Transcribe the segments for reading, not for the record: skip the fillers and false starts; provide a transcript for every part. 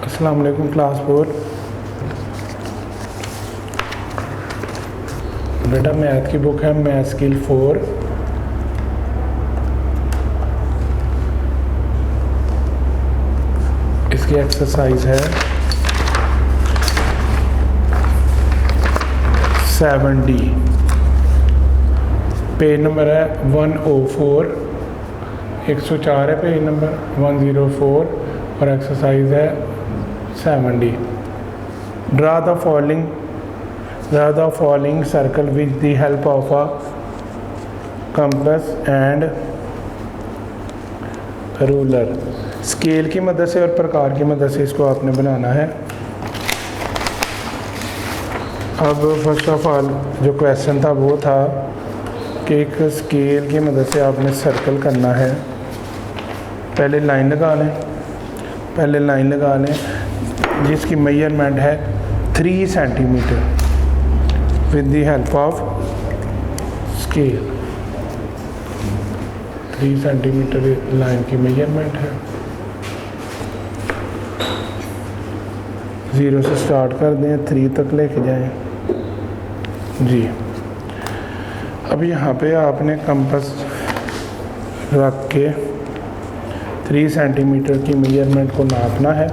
अस्सलाम वालेकुम क्लास 4। बेटा मैथ की बुक है मैथ स्किल 4। इसकी एक्सरसाइज है 7D। पेज नंबर है 104, 104 है पेज नंबर 104 और एक्सरसाइज है 7D। Draw the following circle with the help of a compass and ruler. Scale की मदद से और प्रकार की मदद से इसको आपने बनाना है। अब फर्स्ट ऑफ ऑल जो क्वेश्चन था वो था कि एक स्केल की मदद से आपने सर्कल करना है। पहले लाइन लगा लें जिसकी मेजरमेंट है 3 centimetre with the help of scale. 3 centimetre line की मेजरमेंट है। 0 से स्टार्ट कर दें, 3 तक लेके जाएं जी। अब यहाँ पे आपने कंपास रख के 3 सेंटीमीटर की मेजरमेंट को नापना है,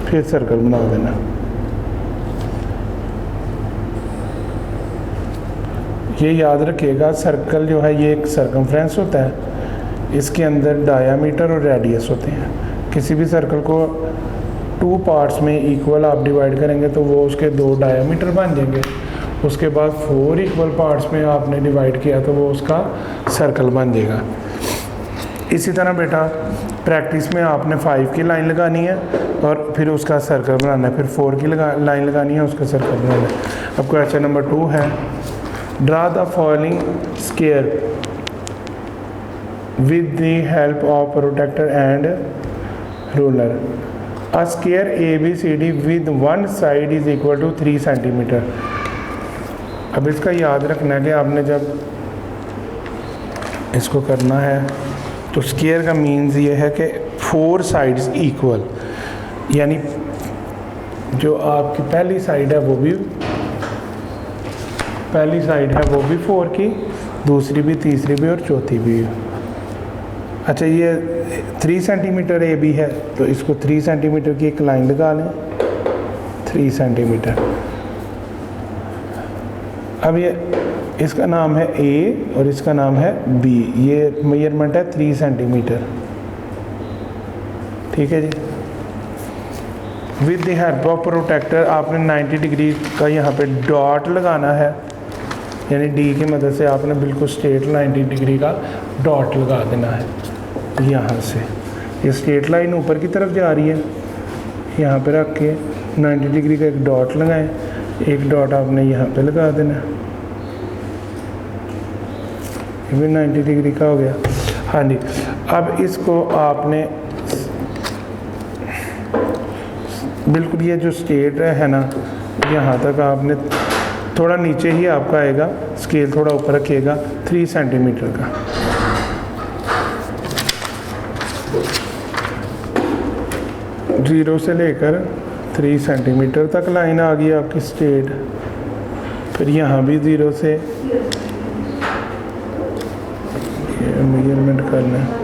फिर सर्कल बना देना। ये याद रखिएगा, सर्कल जो है ये एक सर्कमफ्रेंस होता है, इसके अंदर डायामीटर और रेडियस होते हैं। किसी भी सर्कल को 2 पार्ट्स में इक्वल आप डिवाइड करेंगे तो वो उसके 2 डायामीटर बन जाएंगे। उसके बाद 4 इक्वल पार्ट्स में आपने डिवाइड किया तो वो उसका सर्कल बन जाएगा। इसी तरह बेटा प्रैक्टिस में आपने 5 की लाइन लगानी है और फिर उसका सर्कल बनाना है, फिर 4 की लाइन लगानी है, उसका सर्कल बनाना है। अब क्वेश्चन नंबर 2 है, draw the following square with the help of protractor and ruler. A square ABCD with one side is equal to 3 centimetre. अब इसका याद रखना है कि आपने जब इसको करना है तो स्क्वायर का मीन्स ये है कि 4 साइड्स इक्वल, यानी जो आपकी पहली साइड है वो भी 4 की, दूसरी भी, तीसरी भी और चौथी भी। अच्छा, ये 3 सेंटीमीटर AB है तो इसको 3 सेंटीमीटर की एक लाइन लगा लें, 3 सेंटीमीटर। अब ये इसका नाम है A और इसका नाम है B। ये मेजरमेंट है 3 सेंटीमीटर, ठीक है जी। With the help of protractor आपने 90 डिग्री का यहाँ पे डॉट लगाना है, यानी D की मदद से आपने बिल्कुल स्ट्रेट 90 डिग्री का डॉट लगा देना है। यहाँ से ये स्ट्रेट लाइन ऊपर की तरफ जा रही है, यहाँ पे रख के 90 डिग्री का एक डॉट लगाएं। एक डॉट आपने यहाँ पे लगा देना, ये भी 90 डिग्री का हो गया। हाँ जी, अब इसको आपने बिल्कुल ये जो स्ट्रेट है ना, यहाँ तक आपने थोड़ा नीचे ही आपका आएगा, स्केल थोड़ा ऊपर रखिएगा, 3 सेंटीमीटर का। जीरो से लेकर 3 सेंटीमीटर तक लाइन आ गई आपकी स्ट्रेट। फिर यहाँ भी 0 से मेजरमेंट करना है।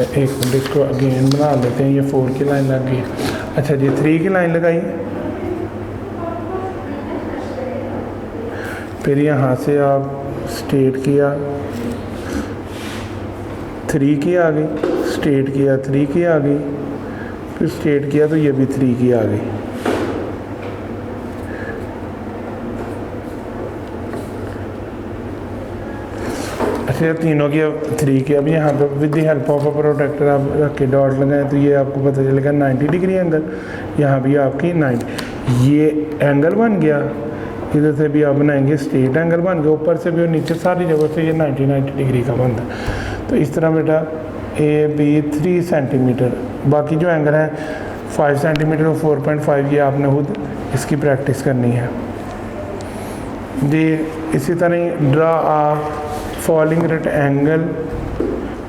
एक मिनट, इसको अगेन बना लेते हैं। ये 4 की लाइन लग गई। अच्छा जी, 3 की लाइन लगाई, फिर यहाँ से आप स्ट्रेट किया, 3 की आ गई, स्ट्रेट किया, 3 की आ गई, फिर स्ट्रेट किया तो ये भी 3 की आ गई। अच्छा, तीनों की 3 की। अब यहाँ पे with the help of a protractor आप रख के डॉट लगाएं तो ये आपको पता चलेगा 90 डिग्री एंगल। यहाँ भी आपकी 90, ये एंगल बन गया। इधर से भी आप बनाएंगे स्ट्रेट एंगल बन गया, ऊपर से भी और नीचे सारी जगह से ये 90 डिग्री का बनता है। तो इस तरह बेटा AB 3 सेंटीमीटर, बाकी जो एंगल है 5 सेंटीमीटर और 4.5, ये आपने खुद इसकी प्रैक्टिस करनी है जी। इसी तरह draw a following rectangle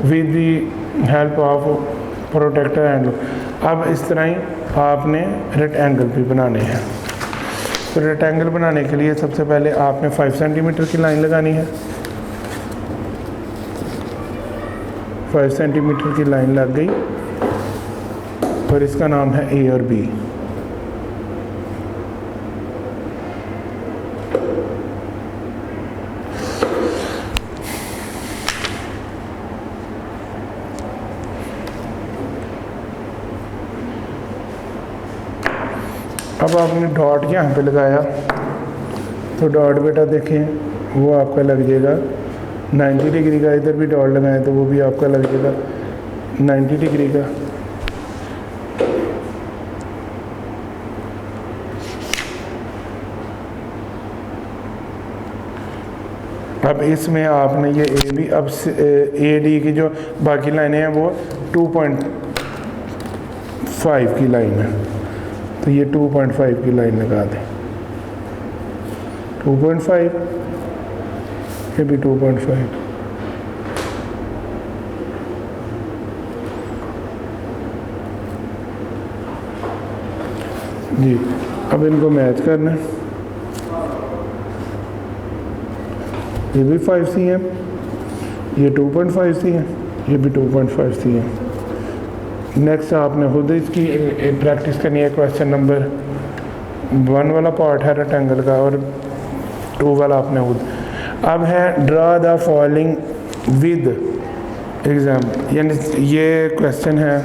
with the help of protractor angle. अब इस तरह ही आपने रेक्टेंगल भी बनाने हैं। तो रेक्टेंगल बनाने के लिए सबसे पहले आपने 5 सेंटीमीटर की लाइन लगानी है। 5 सेंटीमीटर की लाइन लग गई और इसका नाम है ए और बी। अब आपने डॉट यहाँ पे लगाया तो डॉट बेटा देखें वो आपका लग जाएगा 90 डिग्री का। इधर भी डॉट लगाएं तो वो भी आपका लग जाएगा 90 डिग्री का। अब इसमें आपने ये ए बी, अब ए डी की जो बाकी लाइनें हैं वो 2.5 की लाइन है, तो ये 2.5 की लाइन लगा दें। 2.5, ये भी 2.5। जी, अब इनको मैच करना है। ये भी 5 सी है, ये 2.5 सी है, ये भी 2.5 सी है। नेक्स्ट आपने खुद इसकी प्रैक्टिस करनी है। क्वेश्चन नंबर 1 वाला पार्ट है रेक्टेंगल का और 2 वाला आपने खुद। अब है draw the following with example, यानी ये क्वेश्चन है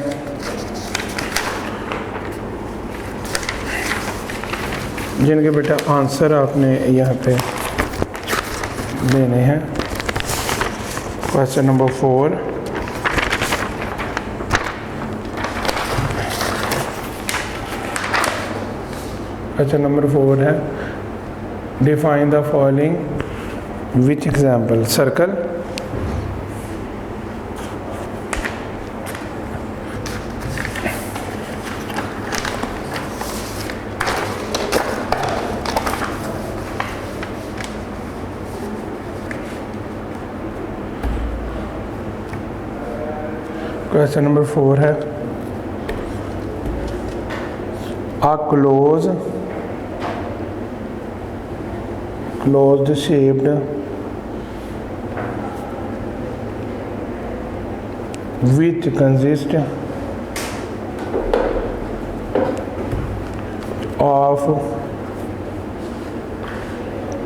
जिनके बेटा आंसर आपने यहाँ पे देने हैं। क्वेश्चन नंबर 4, क्वेश्चन नंबर 4 है define the following which example. Circle, question number 4 है a closed shaped which consists of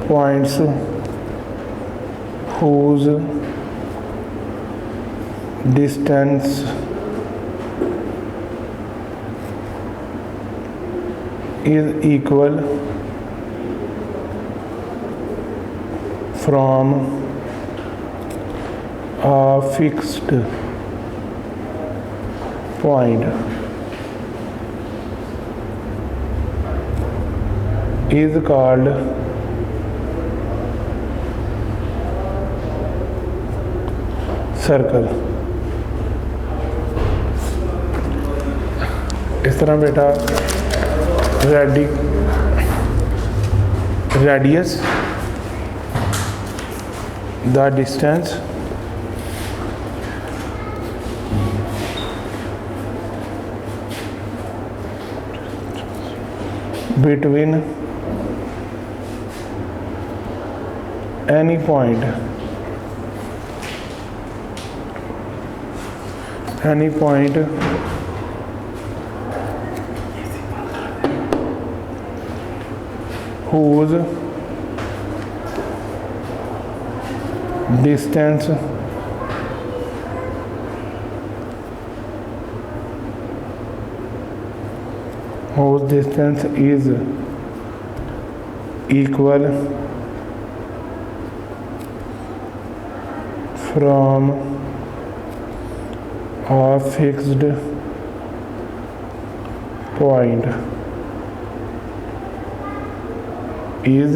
points whose distance is equal from a fixed point is called circle. इस तरह बेटा radius the distance between any point whose distance is equal from a fixed point is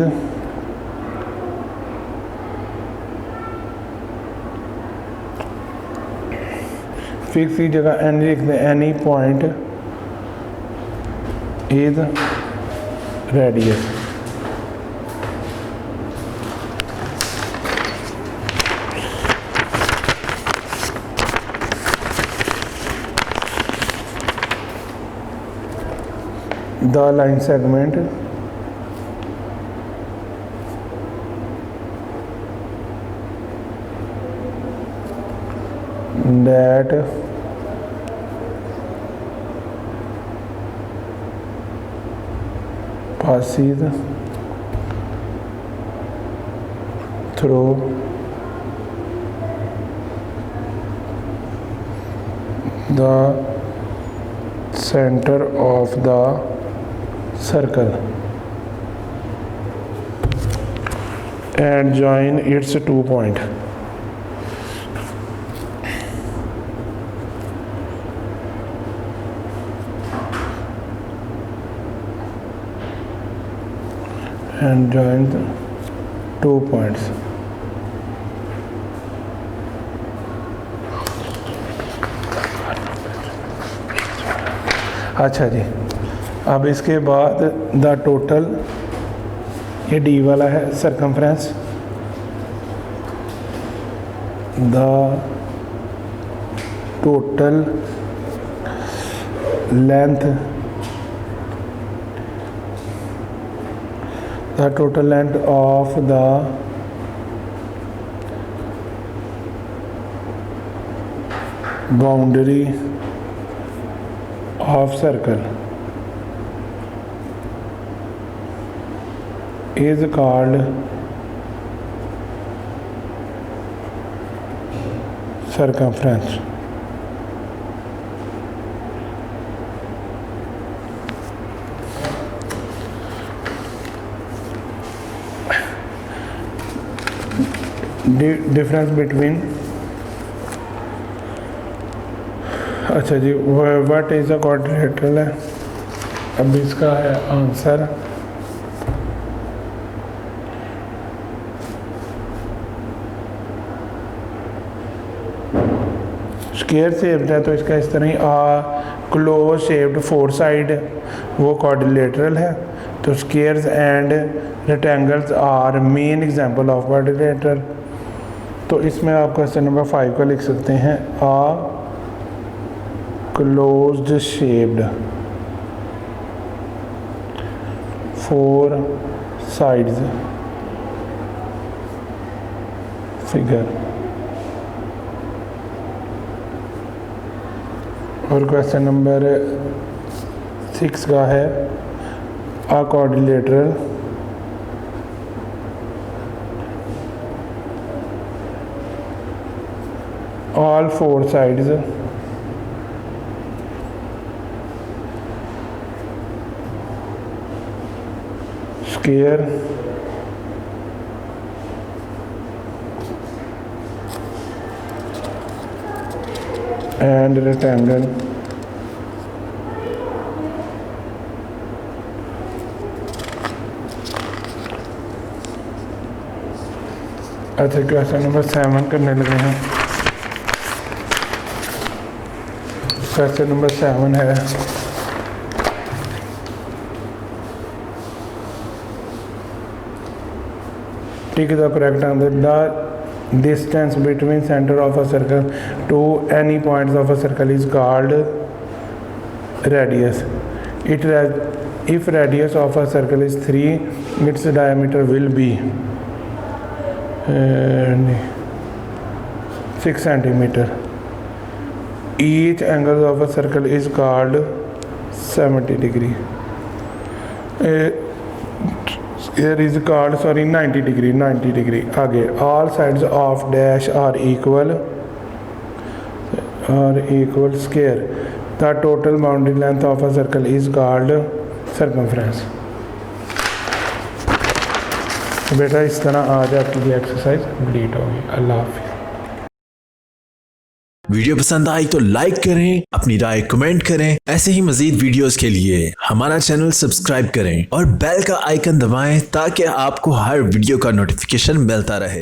fix की जगह any लिख दें। Any point is radius. the line segment that passes through the center of the circle and join its 2 points. And join the 2 points. अच्छा जी, अब इसके बाद the total, ये D वाला है circumference, the total length, the total length of the boundary of circle is called circumference. Difference between, अच्छा जी, what is a quadrilateral है। अब इसका है आंसर स्क्वायर शेप्ड है, तो इसका इस तरह ही क्लोज शेप्ड 4 साइड वो क्वाड्रिलेटरल है। तो squares and rectangles are main example of quadrilateral. तो इसमें आप क्वेश्चन नंबर 5 का लिख सकते हैं, a closed shaped 4 sides figure. और क्वेश्चन नंबर 6 का है, a quadrilateral all 4 sides square and rectangle अच्छा, क्वेश्चन नंबर 7 करने लगे हैं। क्वेश्चन नंबर 7 है, tick the correct answer. The distance between centre of a circle to any points of a circle is called radius. If radius of a circle is 3, its diameter will be 6 centimeter. Each angle of a circle is called 70 degree. Here is called 90 degree. आगे all sides of dash are equal square. The total boundary length of a circle is called circumference. बेटा इस तरह आज आपकी exercise complete होगी। अल्लाह हाफिज़। Video पसंद आई तो लाइक करें, अपनी राय कमेंट करें। ऐसे ही मजीद वीडियोस के लिए हमारा चैनल सब्सक्राइब करें और बेल का आइकन दबाएं ताकि आपको हर वीडियो का नोटिफिकेशन मिलता रहे।